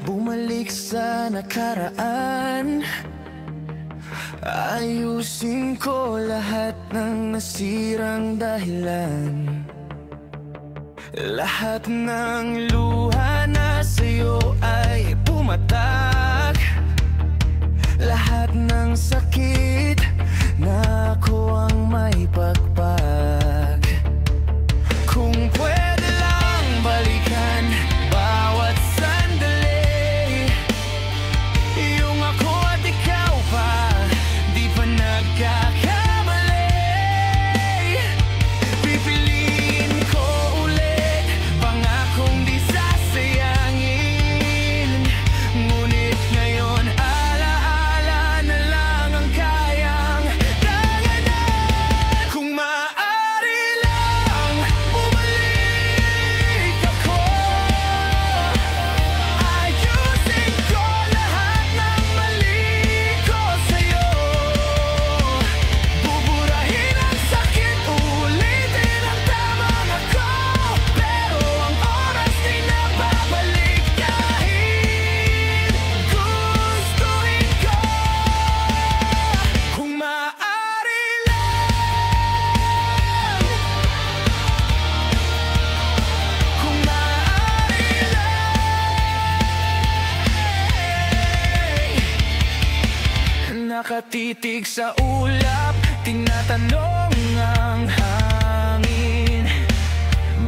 bumalik sa nakaraan. Ayusin ko lahat ng nasirang dahilan. Lahat ng luha na sa'yo ay pumatak. Lahat ng sakit na ako ang may pagpag. Kung pwede lang balikan bawat sandali, yung ako at ikaw pa, di pa nagkakamali. Pipiliin ko ulit, pangakong di sasayangin. Ngunit ngayon alaala na lang ang kayang tanganan. Kung maaari lang bumalik ako, ayusin ko lahat ng mali ko sa'yo. Buburahin ang sakit, ulitin ang tamang ako, pero ang oras di na babalik kahit gustuhin ko. Kung maaari lang, kung maaari lang. Nakatitig sa ulap, tinatanong ang hangin.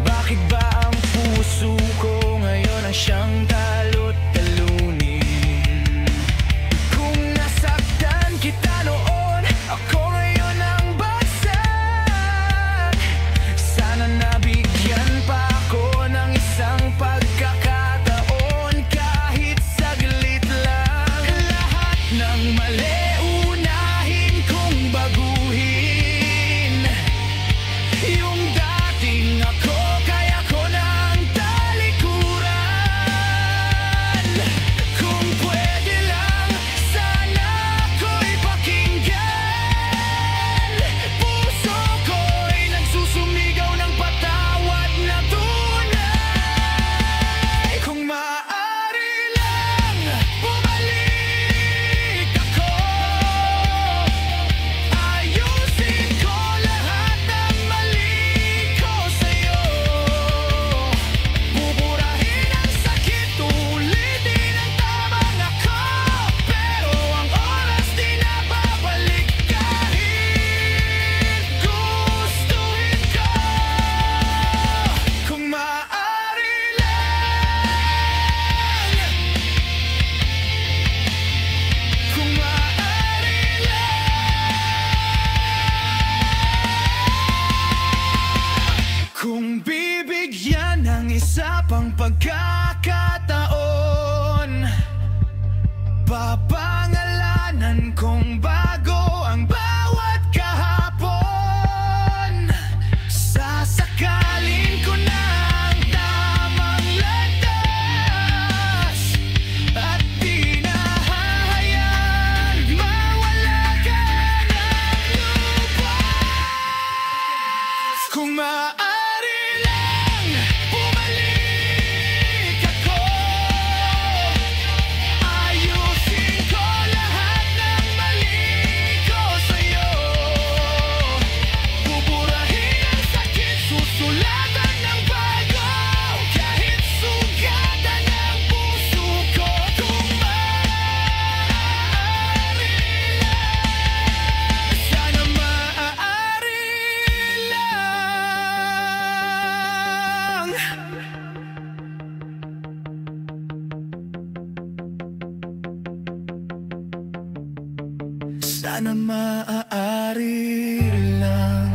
Bakit ba ang puso ko ngayon ang siyang talot talunin? Kung nasaktan kita noon, ako ngayon ang bagsak. Sana nabigyan pa ako ng isang pagkakataon, kahit saglit lang. Lahat ng mali unahin kong baguhin. Yung dating ako, kaya ko ng talikuran. Kung pwede lang, sana ako'y pakinggan. Puso ko'y nagsusumigaw ng patawad na tunay. Kung maaari lang bumalik ako, ayusin ko lahat ng mali ko sa'yo. Buburahin ang sakit, ulitin ang tamang ako, pero ang oras di na babalik kahit gustuhin ko. Kung maaari lang, kung maaari lang. Kung bibigyan ng isa pang pagkakataon, papangalanan kong bago ang bawat kahapon. Sasakalin ko na ang tamang landas, at di na hahayaan mawala ka ng lubos. Kung maaari lang bumalik ako, ayusin ko lahat ng mali ko sa'yo. Buburahin ang sakit, susulatan ng bago, kahit sugatan ang puso ko. Kung maaari lang, sana maaari lang. Sana maaari lang.